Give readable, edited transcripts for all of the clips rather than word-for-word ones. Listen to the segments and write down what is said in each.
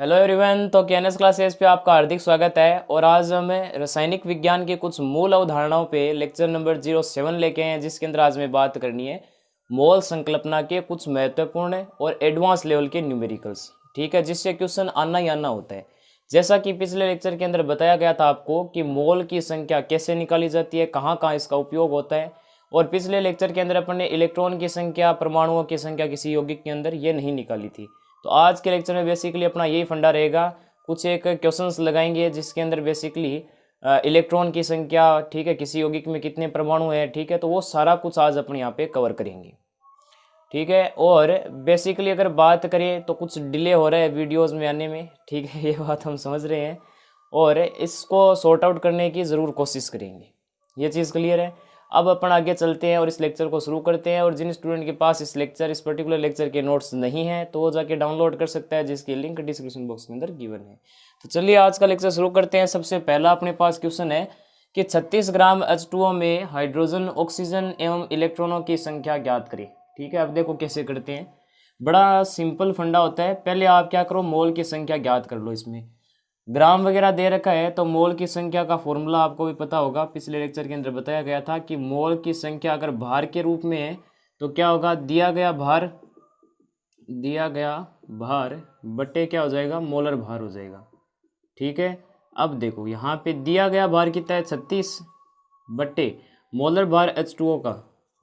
Hello everyone. तो KNS classes पे आपका हार्दिक स्वागत है। और आज हम रासायनिक विज्ञान के कुछ मूल अवधारणाओं पे लेक्चर नंबर 07 लेके हैं, जिसके अंदर आज हमें बात करनी है मोल संकल्पना के कुछ महत्वपूर्ण और एडवांस लेवल के न्यूमेरिकल्स। ठीक है, जिससे क्वेश्चन आना ही आना होता है। जैसा कि पिछले लेक्चर के अंदर बताया गया था आपको कि मोल की संख्या कैसे निकाली जाती है, कहाँ कहाँ इसका उपयोग होता है। और पिछले लेक्चर के अंदर अपन ने इलेक्ट्रॉन की संख्या, परमाणुओं की संख्या किसी यौगिक के अंदर ये नहीं निकाली थी। तो आज के लेक्चर में बेसिकली अपना यही फंडा रहेगा। कुछ एक क्वेश्चंस लगाएंगे जिसके अंदर बेसिकली इलेक्ट्रॉन की संख्या, ठीक है, किसी यौगिक में कितने परमाणु है, ठीक है, तो वो सारा कुछ आज अपने यहाँ पे कवर करेंगे। ठीक है, और बेसिकली अगर बात करें तो कुछ डिले हो रहा है वीडियोस में आने में, ठीक है, ये बात हम समझ रहे हैं और इसको सॉर्ट आउट करने की ज़रूर कोशिश करेंगे। ये चीज़ क्लियर है। अब अपन आगे चलते हैं और इस लेक्चर को शुरू करते हैं। और जिन स्टूडेंट के पास इस पर्टिकुलर लेक्चर के नोट्स नहीं हैं तो वो जाके डाउनलोड कर सकता है, जिसकी लिंक डिस्क्रिप्शन बॉक्स के अंदर गिवन है। तो चलिए आज का लेक्चर शुरू करते हैं। सबसे पहला अपने पास क्वेश्चन है कि 36 ग्राम H2O में हाइड्रोजन, ऑक्सीजन एवं इलेक्ट्रॉनों की संख्या ज्ञात करें। ठीक है, अब देखो कैसे करते हैं। बड़ा सिंपल फंडा होता है। पहले आप क्या करो, मोल की संख्या ज्ञात कर लो। इसमें ग्राम वगैरह दे रखा है तो मोल की संख्या का फॉर्मूला आपको भी पता होगा, पिछले लेक्चर के अंदर बताया गया था कि मोल की संख्या अगर भार के रूप में है तो क्या होगा, दिया गया भार बटे क्या हो जाएगा, मोलर भार हो जाएगा। ठीक है, अब देखो यहाँ पे दिया गया भार कितना है, 36 बटे मोलर भार H2O का,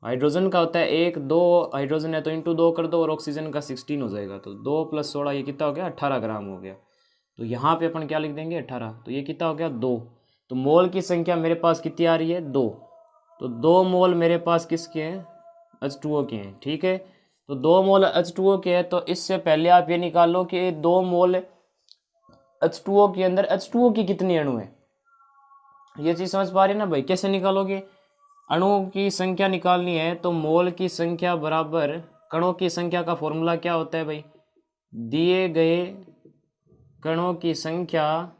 हाइड्रोजन का होता है 1, 2 हाइड्रोजन है तो इंटू 2 कर दो और ऑक्सीजन का 16 हो जाएगा। तो 2 + 16 ये कितना हो गया, 18 ग्राम हो गया। तो यहाँ पे अपन क्या लिख देंगे, 18। तो ये कितना हो गया, 2। तो मोल की संख्या मेरे पास कितनी आ रही है, 2। तो 2 मोल मेरे पास किसके हैं, H2O के हैं। ठीक है, तो 2 मोल H2O के हैं। तो इससे पहले आप ये निकालो कि 2 मोल H2O के अंदर H2O की कितनी अणु है। ये चीज़ समझ पा रही है ना भाई, कैसे निकालोगे। अणुओं की संख्या निकालनी है तो मोल की संख्या बराबर कणों की संख्या का फॉर्मूला क्या होता है भाई, दिए गए कणों की संख्या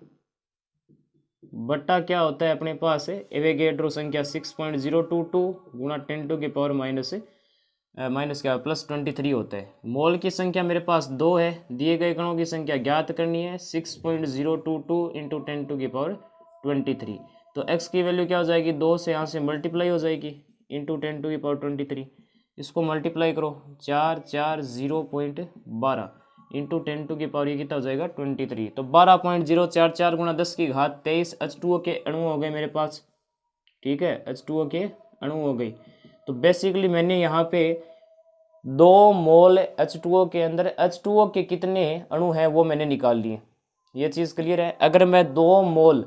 बट्टा क्या होता है अपने पास है, एवोगैड्रो संख्या 6.022 गुणा 10⁻⁻, माइनस क्या +23 होता है। मोल की संख्या मेरे पास 2 है, दिए गए कणों की संख्या ज्ञात करनी है 6.022 इंटू 10⁻23। तो x की वैल्यू क्या हो जाएगी, 2 से यहाँ से मल्टीप्लाई हो जाएगी इंटू 10⁻23। इसको मल्टीप्लाई करो, 4 4 0.12 इंटू 10⁻, ये कितना हो जाएगा 23। तो 12.044 गुणा 10⁻23 H2O के अणु हो गए मेरे पास। ठीक है, H2O के अणु हो गई। तो बेसिकली मैंने यहाँ पे 2 मोल H2O के अंदर H2O के कितने अणु हैं वो मैंने निकाल लिए। ये चीज़ क्लियर है। अगर मैं 2 मोल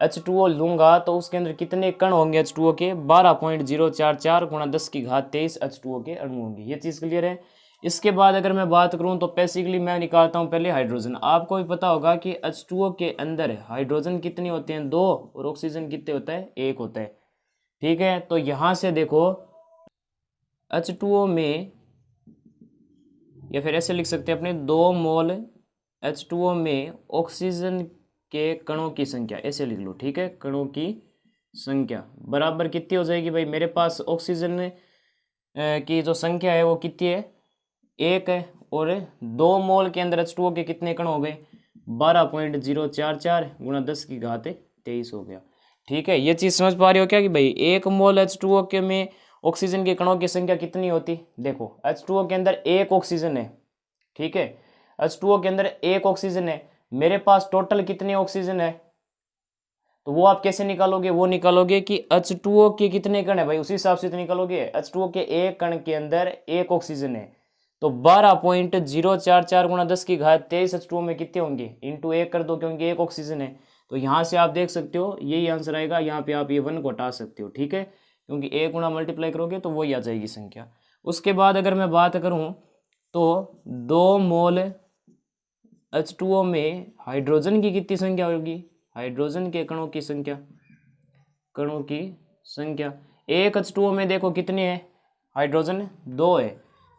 H2O लूँगा तो उसके अंदर कितने कण होंगे H2O के, 12.044 गुणा 10⁻23 H2O के अणु होंगे। ये चीज़ क्लियर है। इसके बाद अगर मैं बात करूं तो बेसिकली मैं निकालता हूं पहले हाइड्रोजन। आपको भी पता होगा कि H2O के अंदर हाइड्रोजन कितने होते हैं, 2, और ऑक्सीजन कितने होता है, 1 होता है। ठीक है, तो यहां से देखो H2O में, या फिर ऐसे लिख सकते हैं अपने, 2 मोल H2O में ऑक्सीजन के कणों की संख्या, ऐसे लिख लो। ठीक है, कणों की संख्या बराबर कितनी हो जाएगी भाई, मेरे पास ऑक्सीजन की जो संख्या है वो कितनी है, 1 है, और 2 मोल के अंदर H2O के कितने कण हो गए, 12.044 गुणा 10⁻23 हो गया। ठीक है, ये चीज़ समझ पा रहे हो क्या कि भाई 1 मोल H2O के में ऑक्सीजन के कणों की संख्या कितनी होती। देखो H2O के अंदर 1 ऑक्सीजन है। ठीक है, H2O के अंदर 1 ऑक्सीजन है, मेरे पास टोटल कितने ऑक्सीजन है, तो वो आप कैसे निकालोगे, वो निकालोगे कि H2O के कितने कण है भाई, उसी हिसाब से तो निकालोगे। H2O के 1 कण के अंदर 1 ऑक्सीजन है, तो 12.044 गुणा 10⁻23 H2O में कितने होंगे, इंटू 1 कर दो क्योंकि 1 ऑक्सीजन है। तो यहाँ से आप देख सकते हो यही आंसर आएगा। यहाँ पे आप ये 1 को हटा सकते हो। ठीक है, क्योंकि 1 गुणा मल्टीप्लाई करोगे तो वही आ जाएगी संख्या। उसके बाद अगर मैं बात करूँ तो 2 मोल H2O में हाइड्रोजन की कितनी संख्या होगी, हाइड्रोजन के कणों की संख्या, एक H2O में देखो कितने हैं, हाइड्रोजन 2 है।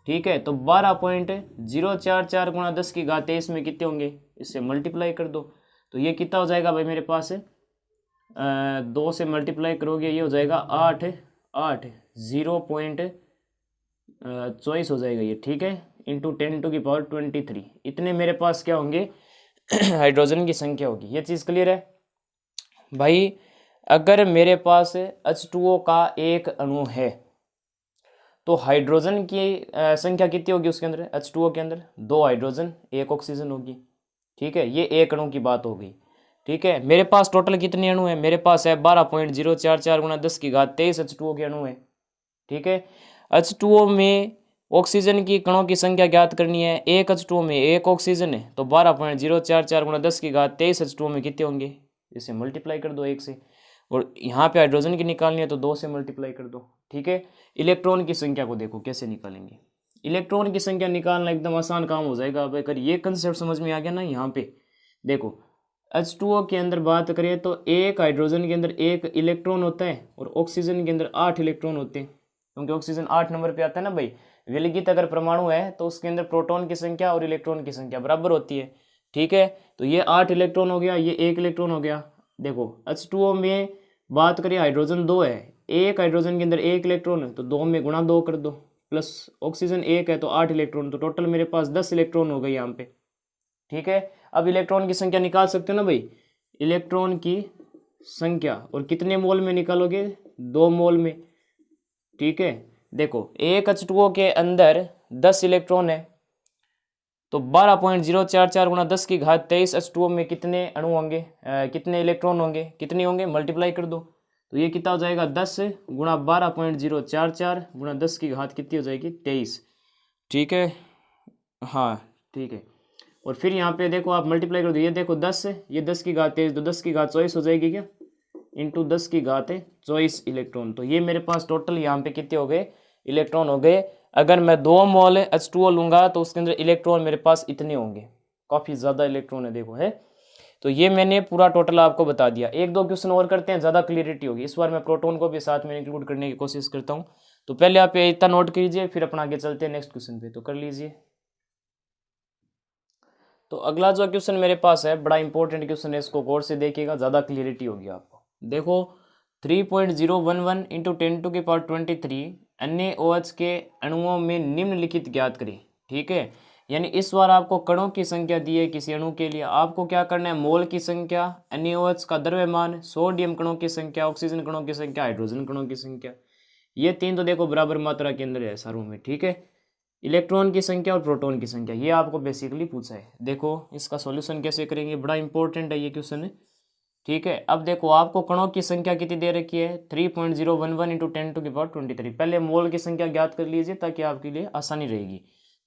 ठीक है, तो 12.044 गुणा 10⁻23 में कितने होंगे, इससे मल्टीप्लाई कर दो। तो ये कितना हो जाएगा भाई मेरे पास, 2 से मल्टीप्लाई करोगे ये हो जाएगा 8 0.24 हो जाएगा ये। ठीक है, इंटू 10⁻23 इतने मेरे पास क्या होंगे हाइड्रोजन की संख्या होगी। ये चीज़ क्लियर है भाई। अगर मेरे पास H2O का एक अणु है तो हाइड्रोजन की संख्या कितनी होगी उसके अंदर, H2O के अंदर 2 हाइड्रोजन 1 ऑक्सीजन होगी। ठीक है, ये एक अणु की बात हो गई। ठीक है, मेरे पास टोटल कितने अणु हैं, मेरे पास है 12.044 गुणा 10 की घात 23 H2O के अणु है। ठीक है, H2O में ऑक्सीजन की कणों की संख्या ज्ञात करनी है। एक H2O में एक ऑक्सीजन है तो 12.044 गुणा 10 की घात 23 H2O में कितने होंगे, इसे मल्टीप्लाई कर दो 1 से, और यहाँ पे हाइड्रोजन की निकालनी है तो 2 से मल्टीप्लाई कर दो। ठीक है, इलेक्ट्रॉन की संख्या को देखो कैसे निकालेंगे। इलेक्ट्रॉन की संख्या निकालना एकदम आसान काम हो जाएगा। अब अगर ये कंसेप्ट समझ में आ गया ना, यहाँ पे देखो H2O के अंदर बात करें तो एक हाइड्रोजन के अंदर एक इलेक्ट्रॉन होता है और ऑक्सीजन के अंदर 8 इलेक्ट्रॉन होते हैं, क्योंकि ऑक्सीजन 8 नंबर पे आता है ना भाई। विलगित अगर परमाणु है तो उसके अंदर प्रोटॉन की संख्या और इलेक्ट्रॉन की संख्या बराबर होती है। ठीक है, तो ये 8 इलेक्ट्रॉन हो गया, ये 1 इलेक्ट्रॉन हो गया। देखो H2O में बात करें हाइड्रोजन 2 है, एक हाइड्रोजन के अंदर 1 इलेक्ट्रॉन है तो 2 में गुणा 2 कर दो, प्लस ऑक्सीजन 1 है तो 8 इलेक्ट्रॉन, तो टोटल मेरे पास 10 इलेक्ट्रॉन हो गए यहाँ पे। ठीक है, अब इलेक्ट्रॉन की संख्या निकाल सकते हो ना भाई, इलेक्ट्रॉन की संख्या, और कितने मोल में निकालोगे, 2 मोल में। ठीक है, देखो एक H2O के अंदर 10 इलेक्ट्रॉन है तो 12.044 गुणा 10 की घात 23 H2O में कितने अणु होंगे, कितने इलेक्ट्रॉन होंगे, कितने होंगे, मल्टीप्लाई कर दो तो ये कितना हो जाएगा 10 गुणा 12.044 गुणा 10 की घात कितनी हो जाएगी 23। ठीक है, हाँ ठीक है, और फिर यहाँ पे देखो आप मल्टीप्लाई कर दो, ये देखो 10 ये 10 की घात 23 तो 10 की घात 24 हो जाएगी क्या, इंटू 10 की घात 24 इलेक्ट्रॉन। तो ये मेरे पास टोटल यहाँ पे कितने हो गए, इलेक्ट्रॉन हो गए। अगर मैं 2 मोल H2O लूँगा तो उसके अंदर इलेक्ट्रॉन मेरे पास इतने होंगे, काफ़ी ज़्यादा इलेक्ट्रॉन है देखो है। तो ये मैंने पूरा टोटल आपको बता दिया। 1-2 क्वेश्चन और करते हैं, ज़्यादा क्लियरिटी होगी। इस बार मैं प्रोटॉन को भी साथ में इंक्लूड करने की कोशिश करता हूँ। तो पहले आप ये इतना नोट कीजिए, फिर अपना आगे चलते हैं नेक्स्ट क्वेश्चन पे, तो कर लीजिए। तो अगला जो क्वेश्चन मेरे पास है बड़ा इंपॉर्टेंट क्वेश्चन है, इसको गौर से देखिएगा, ज़्यादा क्लियरिटी होगी आपको। देखो 3.011 इंटू 10⁻23 NaOH के अणुओं में निम्नलिखित ज्ञात करें। ठीक है, यानी इस बार आपको कणों की संख्या दी है किसी अणु के लिए, आपको क्या करना है, मोल की संख्या, NaOH का द्रव्यमान, सोडियम कणों की संख्या, ऑक्सीजन कणों की संख्या, हाइड्रोजन कणों की संख्या। ये तीन तो देखो बराबर मात्रा के अंदर है सारों में। ठीक है, इलेक्ट्रॉन की संख्या और प्रोटॉन की संख्या, ये आपको बेसिकली पूछा है। देखो इसका सॉल्यूशन कैसे करेंगे, बड़ा इंपॉर्टेंट है ये क्वेश्चन है। ठीक है, अब देखो आपको कणों की संख्या कितनी दे रखी है, 3.011 इंटू 10⁻23। पहले मोल की संख्या ज्ञात कर लीजिए ताकि आपके लिए आसानी रहेगी।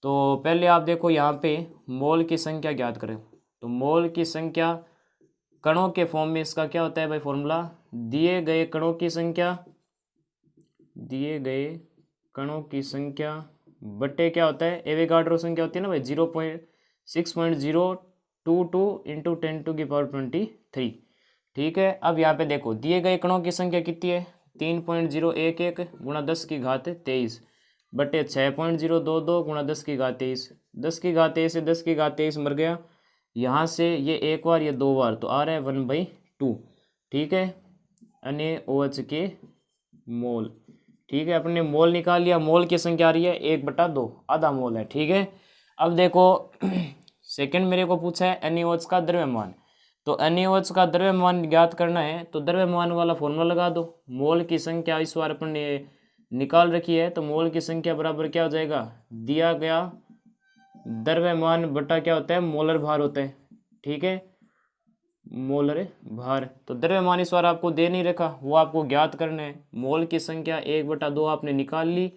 तो पहले आप देखो यहाँ पे मोल की संख्या ज्ञात करें, तो मोल की संख्या कणों के फॉर्म में इसका क्या होता है भाई फॉर्मूला, दिए गए कणों की संख्या, दिए गए कणों की संख्या बटे क्या होता है, एवोगाड्रो संख्या होती है ना भाई 0.6.022 इंटू 10⁻23। ठीक है, अब यहाँ पे देखो दिए गए कणों की संख्या कितनी है, 3.011 गुणा 10 की घात 23 बटे 6.022 गुणा 10 की घात 23। 10 की घात 23 से 10 की घात 23 मर गया, यहाँ से ये एक बार ये 2 बार तो आ रहा है 1/2। ठीक है, NaOH के मोल। ठीक है, अपने मोल निकाल लिया, मोल की संख्या आ रही है 1/2, आधा मोल है। ठीक है, अब देखो सेकंड मेरे को पूछा है NaOH का द्रव्यमान, तो NaOH का द्रव्यमान ज्ञात करना है तो द्रव्यमान वाला फॉर्मूला लगा दो। मोल की संख्या इस बार अपन ने निकाल रखी है, तो मोल की संख्या बराबर क्या हो जाएगा, दिया गया द्रव्यमान बटा क्या होता है, मोलर भार होता है। ठीक है, मोलर भार, तो द्रव्यमान इस बार आपको दे नहीं रखा, वो आपको ज्ञात करना है। मोल की संख्या 1/2 आपने निकाल ली,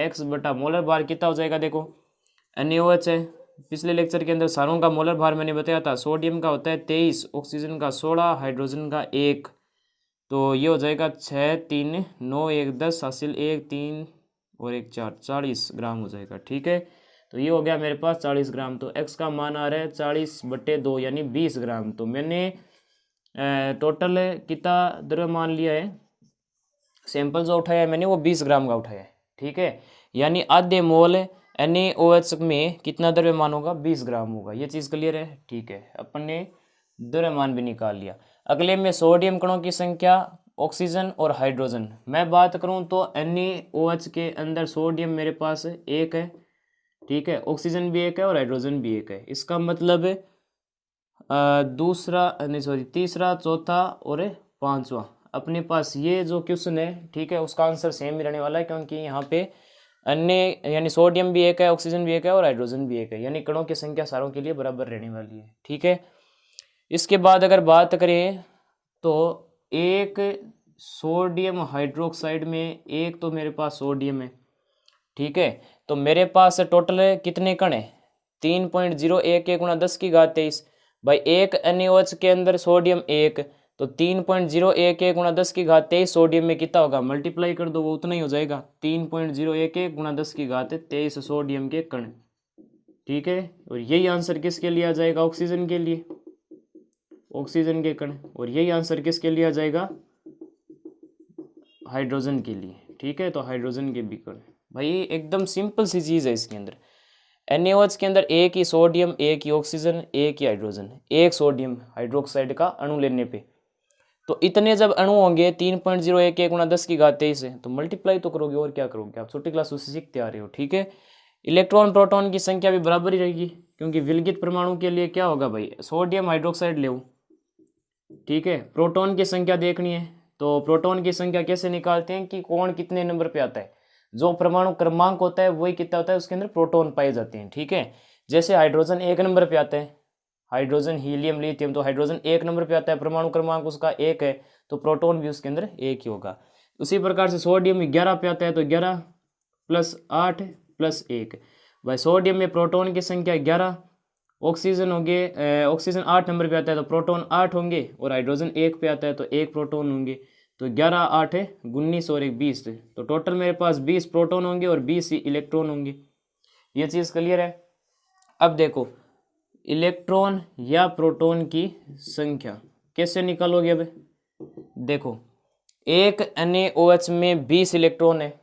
x बटा मोलर भार कितना हो जाएगा, देखो NaOH है, पिछले लेक्चर के अंदर सारों का मोलर भार मैंने बताया था, सोडियम का होता है 23, ऑक्सीजन का 16, हाइड्रोजन का 1, तो ये हो जाएगा 6 3 9 1 10 हासिल 1 3 और 1 4, 40 ग्राम हो जाएगा। ठीक है, तो ये हो गया मेरे पास 40 ग्राम, तो x का मान आ रहा है 40/2 यानी 20 ग्राम। तो मैंने टोटल कितना द्रव्यमान लिया है, सैंपल जो उठाया है मैंने वो 20 ग्राम का उठाया है। ठीक है, यानी आधे मोल NaOH में कितना द्रव्यमान होगा, 20 ग्राम होगा। ये चीज़ क्लियर है। ठीक है, अपन ने द्रव्यमान भी निकाल लिया। अगले में सोडियम कणों की संख्या, ऑक्सीजन और हाइड्रोजन। मैं बात करूं तो NaOH के अंदर सोडियम मेरे पास 1 है, ठीक है, ऑक्सीजन भी 1 है और हाइड्रोजन भी 1 है। इसका मतलब दूसरा नहीं सॉरी तीसरा, चौथा और पांचवा अपने पास ये जो क्वेश्चन है, ठीक है, उसका आंसर सेम ही रहने वाला है, क्योंकि यहाँ पे अन्य यानी सोडियम भी एक है, ऑक्सीजन भी एक है और हाइड्रोजन भी एक है, यानी कणों की संख्या सारों के लिए बराबर रहने वाली है। ठीक है, इसके बाद अगर बात करें तो एक सोडियम हाइड्रोक्साइड में एक तो मेरे पास सोडियम है, ठीक है, तो मेरे पास टोटल कितने कण है, 3.011 गुणा 10⁻23। भाई एक NaOH के अंदर सोडियम एक, तो 3.011 गुणा 10⁻23 सोडियम में कितना होगा, मल्टीप्लाई कर दो वो उतना ही हो जाएगा, 3.011 गुणा 10⁻23 सोडियम के कण। ठीक है, और यही आंसर किसके लिए आ जाएगा, ऑक्सीजन के लिए, ऑक्सीजन के कण। और यही आंसर किसके लिए आ जाएगा, हाइड्रोजन के लिए। ठीक है, तो हाइड्रोजन के भी कण। भाई एकदम सिंपल सी चीज़ है इसके अंदर। NaOH के अंदर एक ही सोडियम, एक ही ऑक्सीजन, एक ही हाइड्रोजन, एक सोडियम हाइड्रोक्साइड का अणु लेने पे, तो इतने जब अणु होंगे 3.011 गुणा 10⁻23 से, तो मल्टीप्लाई तो करोगे और क्या करोगे, आप छोटी क्लास से सीखते आ रहे हो। ठीक है, इलेक्ट्रॉन प्रोटॉन की संख्या भी बराबर ही रहेगी, क्योंकि विलगित परमाणु के लिए क्या होगा भाई, सोडियम हाइड्रोक्साइड ले। ठीक है, प्रोटॉन की संख्या देखनी है, तो प्रोटॉन की संख्या कैसे निकालते हैं कि कौन कितने नंबर पे आता है, जो परमाणु क्रमांक होता है वही कितना होता है, उसके अंदर प्रोटॉन पाए जाते हैं। ठीक है, जैसे हाइड्रोजन 1 नंबर पे आता है, हाइड्रोजन हीलियम लिथियम, तो हाइड्रोजन 1 नंबर पे आता है, परमाणु क्रमांक उसका 1 है, तो प्रोटॉन भी उसके अंदर 1 ही होगा। उसी प्रकार से सोडियम 11 पे आता है, तो 11 + 8 + 1। भाई सोडियम में प्रोटॉन की संख्या 11, ऑक्सीजन होंगे, ऑक्सीजन 8 नंबर पे आता है तो प्रोटॉन 8 होंगे, और हाइड्रोजन 1 पे आता है तो 1 प्रोटॉन होंगे, तो 11 8 है 19 और 1 20, तो टोटल मेरे पास 20 प्रोटॉन होंगे और 20 इलेक्ट्रॉन होंगे। ये चीज़ क्लियर है। अब देखो इलेक्ट्रॉन या प्रोटॉन की संख्या कैसे निकालोगे। अब देखो एक NaOH में 20 इलेक्ट्रॉन है,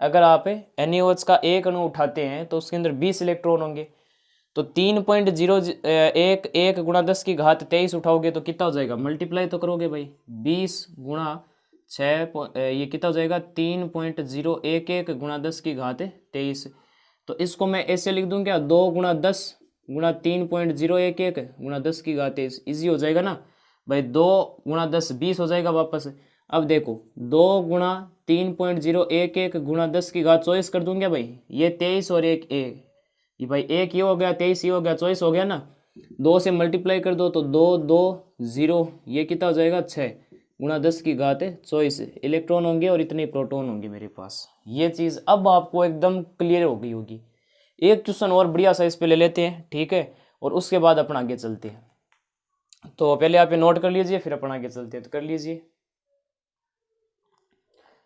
अगर आप NaOH का एक अणु उठाते हैं तो उसके अंदर 20 इलेक्ट्रॉन होंगे, तो 3.011 गुणा 10⁻23 उठाओगे तो कितना हो जाएगा, मल्टीप्लाई तो करोगे भाई, 20 गुणा 6 ये कितना हो जाएगा, 3.011 गुणा 10⁻23। तो इसको मैं ऐसे लिख दूं क्या, 2 गुणा 10 गुणा 3.011 गुणा 10⁻23, ईजी हो जाएगा ना भाई, 2 गुणा 10 20 हो जाएगा वापस। अब देखो 2 गुणा 3.011 गुणा 10⁻24 कर दूंगा भाई, ये 23 और एक ये भाई एक ये हो गया, 23 ये हो गया, 24 हो गया ना, 2 से मल्टीप्लाई कर दो तो 2 2 0, ये कितना हो जाएगा 6 गुणा 10⁻24 इलेक्ट्रॉन होंगे और इतने प्रोटॉन होंगे मेरे पास। ये चीज़ अब आपको एकदम क्लियर हो गई होगी। एक क्वेश्चन और बढ़िया सा इस पे ले लेते हैं, ठीक है, और उसके बाद अपन आगे चलते हैं। तो पहले आप ये नोट कर लीजिए, फिर अपन आगे चलते हैं, तो कर लीजिए।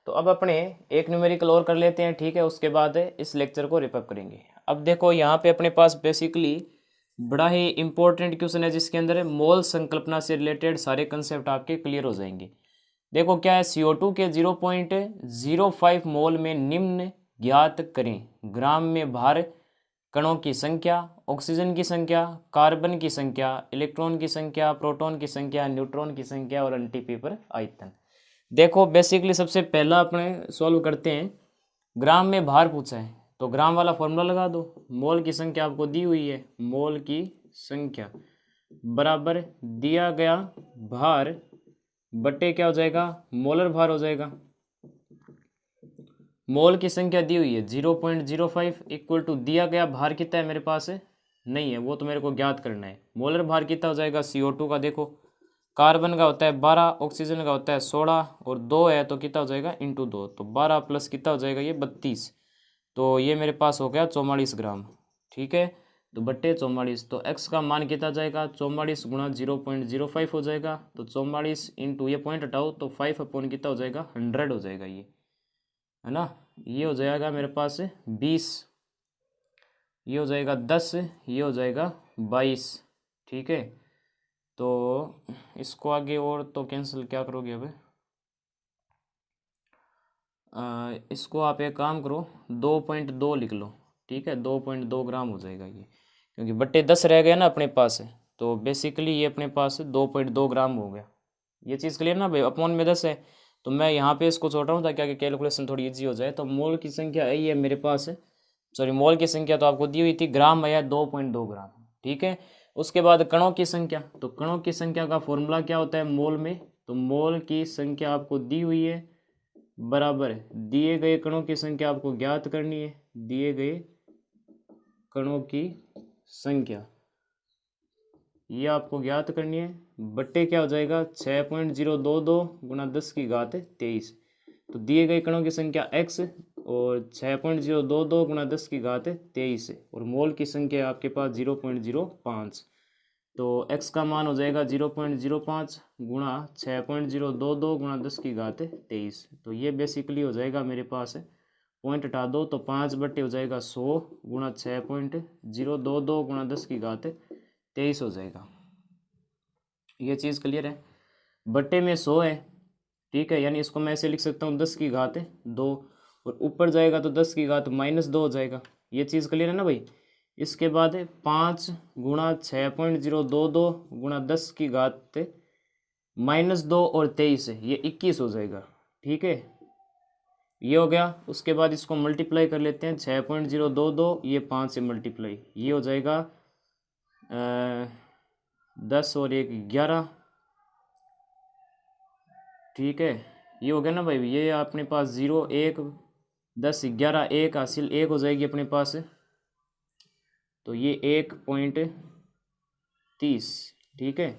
तो अब अपने एक न्यूमेरिकल और कर लेते हैं, ठीक है, उसके बाद इस लेक्चर को रिप अप करेंगे। अब देखो यहाँ पे अपने पास बेसिकली बड़ा ही इंपॉर्टेंट क्वेश्चन है, जिसके अंदर मोल संकल्पना से रिलेटेड सारे कंसेप्ट आपके क्लियर हो जाएंगे। देखो क्या है, CO2 के 0.05 मोल में निम्न ज्ञात करें, ग्राम में भार, कणों की संख्या, ऑक्सीजन की संख्या, कार्बन की संख्या, इलेक्ट्रॉन की संख्या, प्रोटॉन की संख्या, न्यूट्रॉन की संख्या और एंटीपेपर आयतन। देखो बेसिकली सबसे पहला अपने सॉल्व करते हैं, ग्राम में भार पूछा है तो ग्राम वाला फॉर्मूला लगा दो, मोल की संख्या आपको दी हुई है, मोल की संख्या बराबर दिया गया भार बटे क्या हो जाएगा, मोलर भार हो जाएगा। मोल की संख्या दी हुई है 0.05 इक्वल टू दिया गया भार कितना है मेरे पास नहीं है, वो तो मेरे को ज्ञात करना है। मोलर भार कितना हो जाएगा CO2 का, देखो कार्बन का होता है 12, ऑक्सीजन का होता है 16 और 2 है तो कितना हो जाएगा इंटू 2, तो 12 प्लस कितना हो जाएगा ये 32, तो ये मेरे पास हो गया 44 ग्राम। ठीक है, तो बट्टे 44, तो x का मान कितना जाएगा 44 गुणा 0.05 हो जाएगा, तो 44 इंटू ये पॉइंट हटाओ तो 5 अपॉन कितना हो जाएगा 100 हो जाएगा, ये है ना, ये हो जाएगा मेरे पास 20, ये हो जाएगा 10, ये हो जाएगा 22। ठीक है, तो इसको आगे और तो कैंसिल क्या करोगे अब, इसको आप एक काम करो 2.2 लिख लो, ठीक है, 2.2 ग्राम हो जाएगा ये, क्योंकि बट्टे 10 रह गए ना अपने पास, तो बेसिकली ये अपने पास 2.2 ग्राम हो गया। ये चीज़ क्लियर ना भाई, अपॉन में 10 है तो मैं यहाँ पे इसको छोड़ रहा हूँ ताकि आगे कैलकुलेशन थोड़ी इजी हो जाए। तो मोल की संख्या यही है मेरे पास, सॉरी मोल की संख्या तो आपको दी हुई थी, ग्राम आया 2.2 ग्राम। ठीक है, उसके बाद कणों की संख्या, तो कणों की संख्या का फॉर्मूला क्या होता है मोल में, तो मोल की संख्या आपको दी हुई है बराबर दिए गए कणों की संख्या आपको ज्ञात करनी है, दिए गए कणों की संख्या ये आपको ज्ञात करनी है, बट्टे क्या हो जाएगा 6.022 गुणा 10⁻23। तो दिए गए कणों की संख्या x और 6.022 गुणा 10⁻23 और मोल की संख्या आपके पास 0.05। तो x का मान हो जाएगा 0.05 गुणा 6.022 गुणा 10⁻23। तो ये बेसिकली हो जाएगा मेरे पास पॉइंट हटा दो तो 5 बट्टे हो जाएगा 100 गुणा 6.022 गुणा 10⁻23 हो जाएगा। ये चीज़ क्लियर है। बट्टे में 100 है, ठीक है, यानी इसको मैं ऐसे लिख सकता हूँ 10⁻2 और ऊपर जाएगा तो 10⁻−2 हो जाएगा। ये चीज़ क्लियर है ना भाई। इसके बाद 5 गुणा 6.022 गुणा 10⁻−2 और 23 है, ये 21 हो जाएगा, ठीक है, ये हो गया। उसके बाद इसको मल्टीप्लाई कर लेते हैं 6.022 ये 5 से मल्टीप्लाई, ये हो जाएगा 10 और 1 11, ठीक है, ये हो गया ना भाई। ये अपने पास 0 1 10 11 1 हासिल 1 हो जाएगी अपने पास, तो ये 1.30, ठीक है।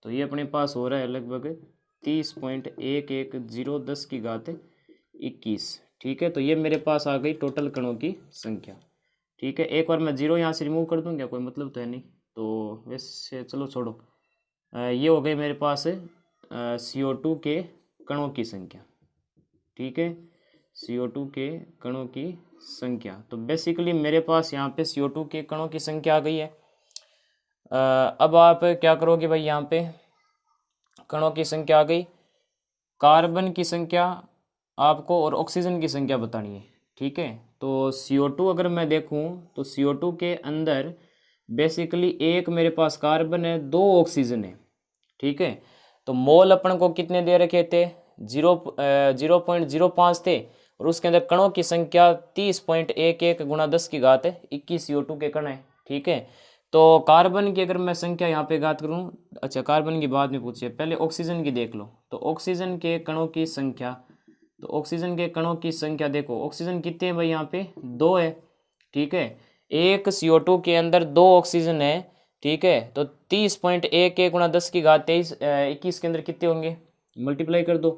तो ये अपने पास हो रहा है लगभग 30.110 10⁻21, ठीक है। तो ये मेरे पास आ गई टोटल कणों की संख्या, ठीक है। एक बार मैं 0 यहाँ से रिमूव कर दूँ क्या, कोई मतलब तो है नहीं, तो वैसे चलो छोड़ो। ये हो गई मेरे पास CO2 के कणों की संख्या, ठीक है, CO2 के कणों की संख्या। तो बेसिकली मेरे पास यहाँ पे CO2 के कणों की संख्या आ गई है। अब आप क्या करोगे भाई, यहाँ पे कणों की संख्या आ गई, कार्बन की संख्या आपको और ऑक्सीजन की संख्या बतानी है, ठीक है। तो CO2 अगर मैं देखूं तो CO2 के अंदर बेसिकली एक मेरे पास कार्बन है, 2 ऑक्सीजन है, ठीक है। तो मोल अपन को कितने दे रखे थे 0.05 थे और उसके अंदर कणों की संख्या 30.11 गुणा 10⁻21 CO2 के कण है, ठीक है। तो कार्बन की अगर मैं संख्या यहाँ पे बात करूँ, अच्छा कार्बन की बाद में पूछिए, पहले ऑक्सीजन की देख लो। तो ऑक्सीजन के कणों की संख्या, तो ऑक्सीजन के कणों की संख्या देखो, ऑक्सीजन कितने हैं भाई, यहाँ पे 2 है, ठीक है। एक CO2 के अंदर 2 ऑक्सीजन है, ठीक है। तो 30.11 गुणा 10⁻23 21 के अंदर कितने होंगे, मल्टीप्लाई कर दो,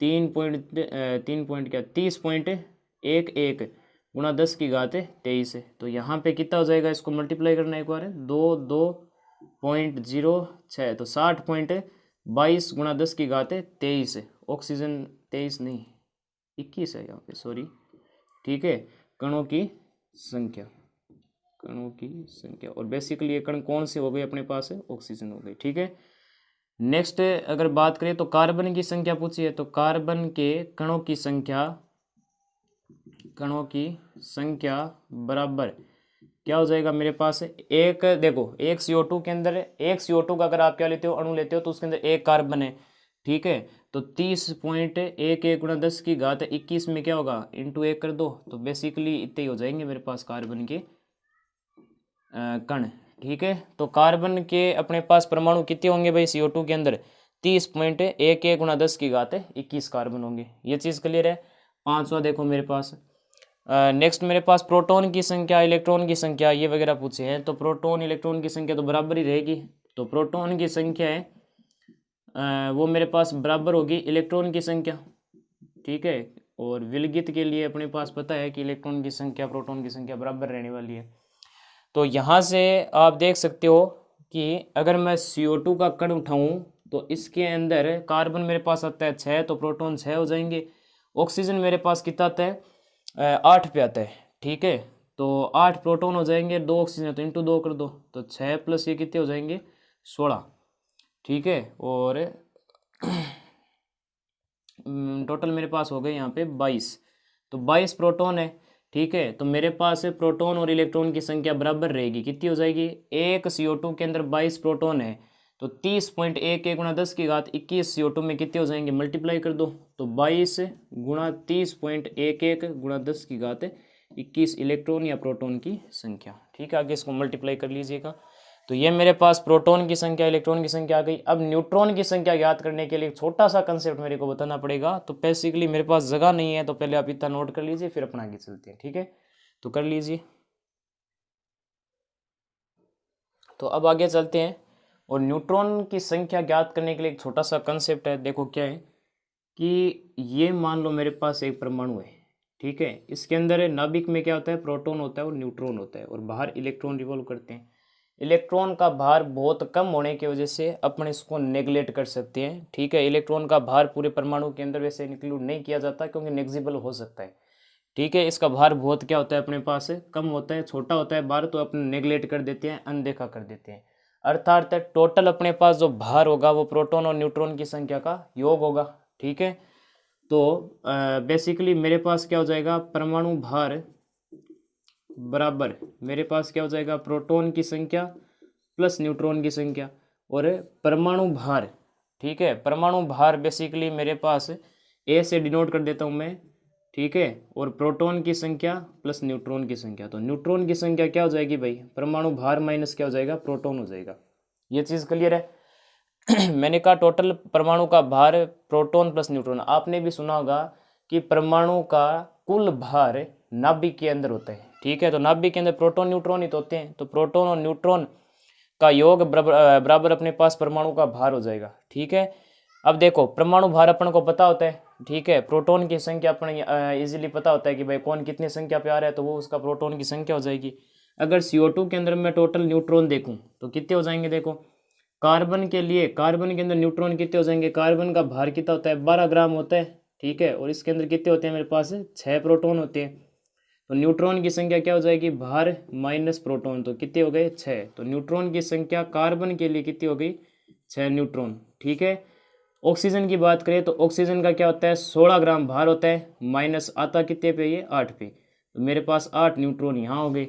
30.11 गुणा 10⁻23 है। तो यहाँ पे कितना हो जाएगा, इसको मल्टीप्लाई करना एक बार है, 2.06, तो 60.22 गुणा 10⁻23 है। ऑक्सीजन 23 नहीं 21 है यहाँ पे, सॉरी, ठीक है। कणों की संख्या, कणों की संख्या, और बेसिकली ये कण कौन से हो गए अपने पास है, ऑक्सीजन हो गई, ठीक है। नेक्स्ट अगर बात करें तो कार्बन की संख्या पूछी है, तो कार्बन के कणों की संख्या, कणों की संख्या बराबर क्या हो जाएगा मेरे पास, एक देखो एक CO2 के अंदर, एक CO2 का अगर आप क्या लेते हो अणु लेते हो तो उसके अंदर एक कार्बन है, ठीक है। तो 30.11 गुणा 10⁻21 में क्या होगा, इंटू 1 कर दो, तो बेसिकली इतने ही हो जाएंगे मेरे पास कार्बन के कण, ठीक है। तो कार्बन के अपने पास परमाणु कितने होंगे भाई CO2 के अंदर, 30.11 गुणा 10⁻21 कार्बन होंगे। ये चीज़ क्लियर है। 5वां देखो मेरे पास, नेक्स्ट मेरे पास प्रोटॉन की संख्या, इलेक्ट्रॉन की संख्या ये वगैरह पूछे हैं। तो प्रोटॉन इलेक्ट्रॉन की संख्या तो बराबर ही रहेगी। तो प्रोटॉन की संख्या है वो मेरे पास बराबर होगी इलेक्ट्रॉन की संख्या, ठीक है। और विलगित के लिए अपने पास पता है कि इलेक्ट्रॉन की संख्या प्रोटॉन की संख्या बराबर रहने वाली है। तो यहाँ से आप देख सकते हो कि अगर मैं CO2 का कण उठाऊँ तो इसके अंदर कार्बन मेरे पास आता है 6, तो प्रोटॉन 6 हो जाएंगे। ऑक्सीजन मेरे पास कितना आता है 8 पे आता है, ठीक है। तो 8 प्रोटॉन हो जाएंगे, 2 ऑक्सीजन, तो इंटू 2 कर दो, तो 6 प्लस ये कितने हो जाएंगे 16, ठीक है। और टोटल मेरे पास हो गए यहाँ पे 22, तो 22 प्रोटॉन है, ठीक है। तो मेरे पास प्रोटॉन और इलेक्ट्रॉन की संख्या बराबर रहेगी, कितनी हो जाएगी, एक CO2 के अंदर 22 प्रोटॉन है, तो 30.11 गुणा 10⁻21 CO2 में कितने हो जाएंगे, मल्टीप्लाई कर दो, तो 22 गुणा 30.11 गुणा 10⁻21 21 इलेक्ट्रॉन या प्रोटॉन की संख्या। ठीक है, आगे इसको मल्टीप्लाई कर लीजिएगा। तो ये मेरे पास प्रोटॉन की संख्या, इलेक्ट्रॉन की संख्या आ गई। अब न्यूट्रॉन की संख्या याद करने के लिए एक छोटा सा कंसेप्ट मेरे को बताना पड़ेगा। तो बेसिकली मेरे पास जगह नहीं है, तो पहले आप इतना नोट कर लीजिए, फिर अपना आगे चलते हैं। ठीक है, तो कर लीजिए। तो अब आगे चलते हैं, और न्यूट्रॉन की संख्या ज्ञात करने के लिए एक छोटा सा कंसेप्ट है। देखो क्या है कि ये मान लो मेरे पास एक परमाणु है। ठीक है, इसके अंदर नाभिक में क्या होता है, प्रोटॉन होता है और न्यूट्रॉन होता है, और बाहर इलेक्ट्रॉन रिवॉल्व करते हैं। इलेक्ट्रॉन का भार बहुत कम होने की वजह से अपन इसको नेग्लेक्ट कर सकते हैं। ठीक है, इलेक्ट्रॉन का भार पूरे परमाणु के अंदर वैसे इंक्लूड नहीं किया जाता क्योंकि नेग्जिबल हो सकता है। ठीक है, इसका भार बहुत क्या होता है, अपने पास कम होता है, छोटा होता है भार, तो अपन नेग्लेक्ट कर देते हैं, अनदेखा कर देते हैं। अर्थात टोटल अपने पास जो भार होगा वो प्रोटॉन और न्यूट्रॉन की संख्या का योग होगा। ठीक है, तो बेसिकली मेरे पास क्या हो जाएगा, परमाणु भार बराबर मेरे पास क्या हो जाएगा, प्रोटॉन की संख्या प्लस न्यूट्रॉन की संख्या, और परमाणु भार। ठीक है, परमाणु भार बेसिकली मेरे पास ए से डिनोट कर देता हूँ मैं। ठीक है, और प्रोटॉन की संख्या प्लस न्यूट्रॉन की संख्या, तो न्यूट्रॉन की संख्या क्या हो जाएगी भाई, परमाणु भार माइनस क्या हो जाएगा, प्रोटॉन हो जाएगा। ये चीज़ क्लियर है। मैंने कहा टोटल परमाणु का भार प्रोटॉन प्लस न्यूट्रॉन। आपने भी सुना होगा कि परमाणु का कुल भार नाभिक के अंदर होता है। ठीक है, तो नाभिक के अंदर प्रोटॉन न्यूट्रॉन ही तो होते हैं, तो प्रोटॉन और न्यूट्रॉन का योग बराबर अपने पास परमाणु का भार हो जाएगा। ठीक है, अब देखो परमाणु भार अपन को पता होता है। ठीक है, प्रोटॉन की संख्या अपन इजीली पता होता है कि भाई कौन कितनी संख्या पे आ रहा है, तो वो उसका प्रोटॉन की संख्या हो जाएगी। अगर CO2 के अंदर मैं टोटल न्यूट्रॉन देखूं तो कितने हो जाएंगे, देखो कार्बन के लिए, कार्बन के अंदर न्यूट्रॉन कितने हो जाएंगे, कार्बन का भार कितना होता है, 12 ग्राम होता है। ठीक है, और इसके अंदर कितने होते हैं, मेरे पास 6 प्रोटॉन होते हैं। तो न्यूट्रॉन की संख्या क्या हो जाएगी, भार माइनस प्रोटॉन, तो कितने हो गए 6। तो न्यूट्रॉन की संख्या कार्बन के लिए कितनी हो गई, 6 न्यूट्रॉन। ठीक है, ऑक्सीजन की बात करें तो ऑक्सीजन का क्या होता है, 16 ग्राम भार होता है, माइनस आता कितने पे, ये 8 पे, तो मेरे पास 8 न्यूट्रॉन यहाँ हो गए।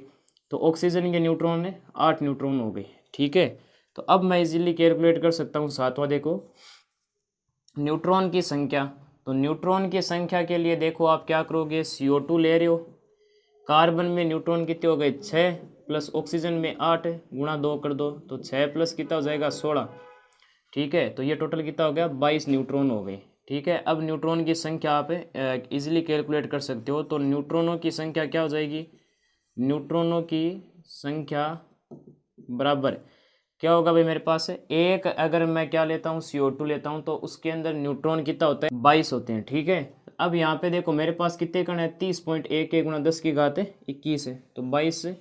तो ऑक्सीजन के न्यूट्रॉन है 8 न्यूट्रॉन हो गए। ठीक है, तो अब मैं इजीली कैलकुलेट कर सकता हूँ सातवां, देखो न्यूट्रॉन की संख्या। तो न्यूट्रॉन की संख्या के लिए देखो आप क्या करोगे, CO2 ले रहे हो, कार्बन में न्यूट्रॉन कितने हो गए 6, प्लस ऑक्सीजन में 8, गुणा 2 कर दो, तो 6 प्लस कितना हो जाएगा 16। ठीक है, तो ये टोटल कितना हो गया, 22 न्यूट्रॉन हो गए। ठीक है, अब न्यूट्रॉन की संख्या आप इजीली कैलकुलेट कर सकते हो। तो न्यूट्रॉनों की संख्या क्या हो जाएगी, न्यूट्रॉनों की संख्या बराबर क्या होगा भाई, मेरे पास एक, अगर मैं क्या लेता हूँ CO2 लेता हूँ, तो उसके अंदर न्यूट्रॉन कितना होता है, 22 होते हैं। ठीक है, अब यहाँ पे देखो मेरे पास कितने कण है, 30.11 गुणा 10 की घात 21 है, तो 22 से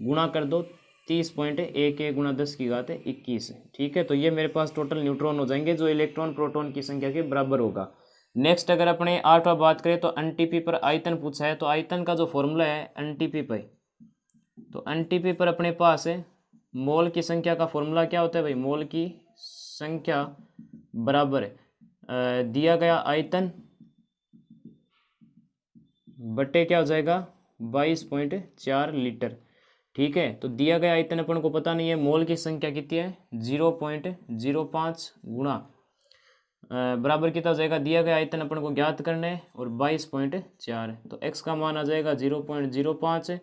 गुणा कर दो, 30.11 गुणा 10 की घात 21 है। ठीक है, तो ये मेरे पास टोटल न्यूट्रॉन हो जाएंगे, जो इलेक्ट्रॉन प्रोटॉन की संख्या के बराबर होगा। नेक्स्ट अगर अपने 8वां बात करें तो NTP पर आयतन पूछा है, तो आयतन का जो फॉर्मूला है NTP पर, तो NTP पर अपने पास है मोल की संख्या का फॉर्मूला क्या होता है भाई, मोल की संख्या बराबर दिया गया आयतन बटे क्या हो जाएगा 22.4 लीटर। ठीक है, तो दिया गया आयतन अपन को पता नहीं है, मोल की संख्या कितनी है 0.05 गुणा बराबर कितना हो जाएगा, दिया गया आयतन अपन को ज्ञात करना है और 22.4, तो x का मान आ जाएगा 0.05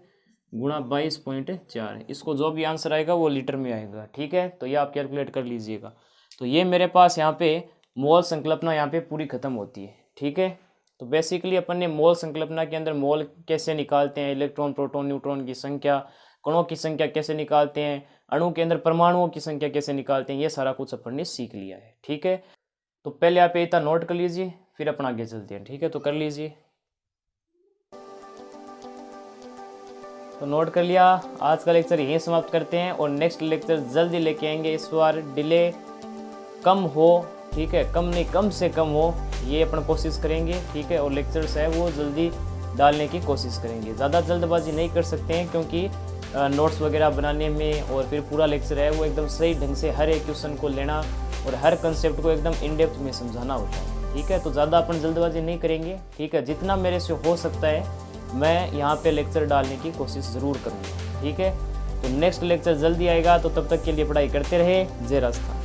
गुणा 22.4। इसको जो भी आंसर आएगा वो लीटर में आएगा। ठीक है, तो ये आप कैलकुलेट कर लीजिएगा। तो ये मेरे पास यहाँ पे मोल संकल्पना यहाँ पे पूरी खत्म होती है। ठीक है, तो बेसिकली अपन ने मोल संकल्पना के अंदर मोल कैसे निकालते हैं, इलेक्ट्रॉन प्रोटॉन न्यूट्रॉन की संख्या, कणों की संख्या कैसे निकालते हैं, अणु के अंदर परमाणुओं की संख्या कैसे निकालते हैं, ये सारा कुछ अपन ने सीख लिया है। ठीक है, तो पहले आप इतना नोट कर लीजिए, फिर अपन आगे चलते हैं। ठीक है, तो कर लीजिए। तो नोट कर लिया, आज का लेक्चर यहीं समाप्त करते हैं और नेक्स्ट लेक्चर जल्दी लेके आएंगे। इस बार डिले कम हो, ठीक है, कम नहीं कम से कम हो, ये अपन कोशिश करेंगे। ठीक है, और लेक्चर्स है वो जल्दी डालने की कोशिश करेंगे। ज़्यादा जल्दबाजी नहीं कर सकते हैं क्योंकि नोट्स वगैरह बनाने में और फिर पूरा लेक्चर है वो एकदम सही ढंग से हर एक क्वेश्चन को लेना और हर कंसेप्ट को एकदम इन डेप्थ में समझाना होता है। ठीक है, तो ज़्यादा अपन जल्दबाजी नहीं करेंगे। ठीक है, जितना मेरे से हो सकता है मैं यहाँ पे लेक्चर डालने की कोशिश ज़रूर करूँगा। ठीक है, तो नेक्स्ट लेक्चर जल्दी आएगा, तो तब तक के लिए पढ़ाई करते रहे। जय राजस्थान।